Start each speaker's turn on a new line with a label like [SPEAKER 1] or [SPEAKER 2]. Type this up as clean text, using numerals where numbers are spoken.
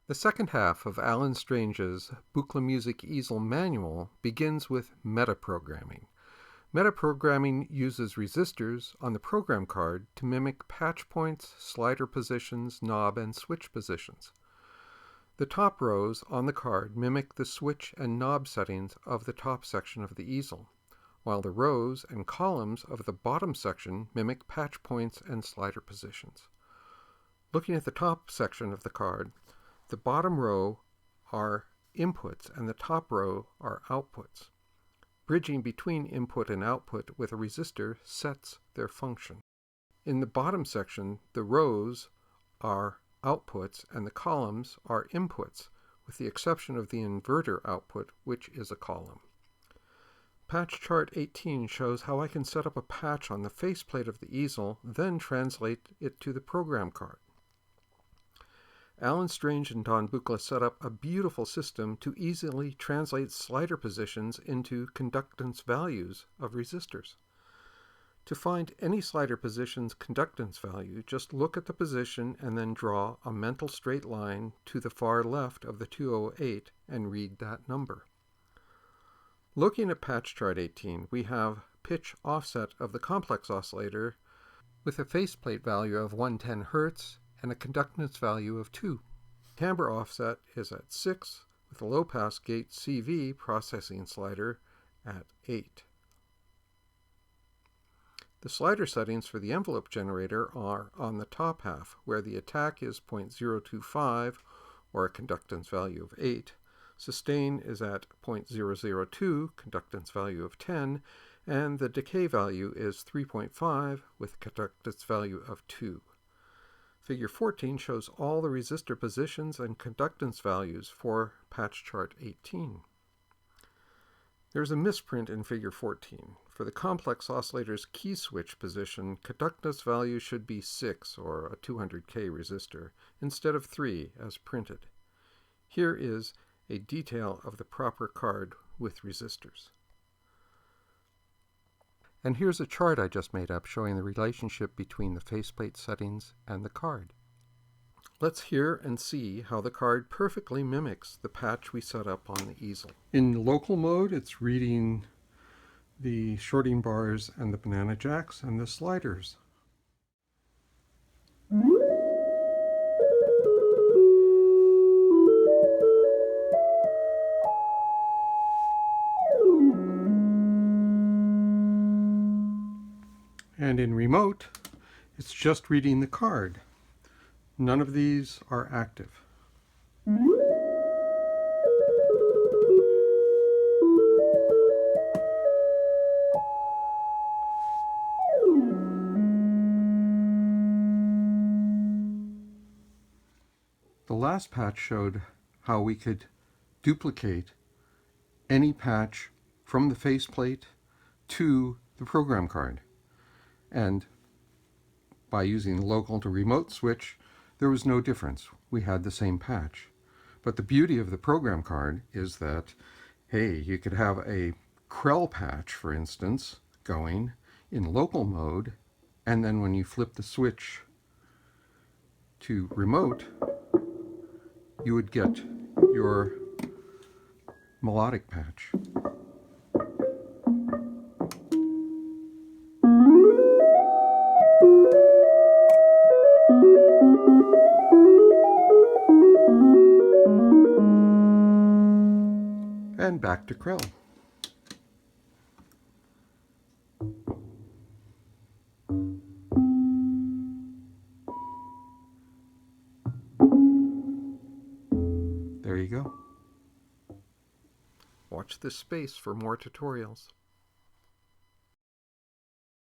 [SPEAKER 1] The second half of Alan Strange's Buchla Easel manual begins with metaprogramming. Metaprogramming uses resistors on the program card to mimic patch points, slider positions, knob, and switch positions. The top rows on the card mimic the switch and knob settings of the top section of the easel, while the rows and columns of the bottom section mimic patch points and slider positions. Looking at the top section of the card, the bottom row are inputs and the top row are outputs. Bridging between input and output with a resistor sets their function. In the bottom section, the rows are outputs and the columns are inputs, with the exception of the inverter output, which is a column. Patch chart 18 shows how I can set up a patch on the faceplate of the easel, then translate it to the program card. Alan Strange and Don Buchla set up a beautiful system to easily translate slider positions into conductance values of resistors. To find any slider position's conductance value, just look at the position and then draw a mental straight line to the far left of the 208 and read that number. Looking at patch chart 18, we have pitch offset of the complex oscillator with a faceplate value of 110 Hz and a conductance value of 2. Timbre offset is at 6, with a low-pass gate CV processing slider at 8. The slider settings for the envelope generator are on the top half, where the attack is 0.025, or a conductance value of 8. Sustain is at 0.002, conductance value of 10, and the decay value is 3.5, with a conductance value of 2. Figure 14 shows all the resistor positions and conductance values for patch chart 18. There is a misprint in figure 14. For the complex oscillator's key switch position, conductance value should be 6, or a 200K resistor, instead of 3, as printed. Here is a detail of the proper card with resistors. And here's a chart I just made up showing the relationship between the faceplate settings and the card. Let's hear and see how the card perfectly mimics the patch we set up on the easel. In local mode, it's reading the shorting bars and the banana jacks and the sliders. And in remote, it's just reading the card. None of these are active. The last patch showed how we could duplicate any patch from the faceplate to the program card. And by using the local to remote switch, there was no difference. We had the same patch. But the beauty of the program card is that, hey, you could have a Krell patch, for instance, going in local mode, and then when you flip the switch to remote, you would get your melodic patch. And back to Krell. There you go. Watch this space for more tutorials.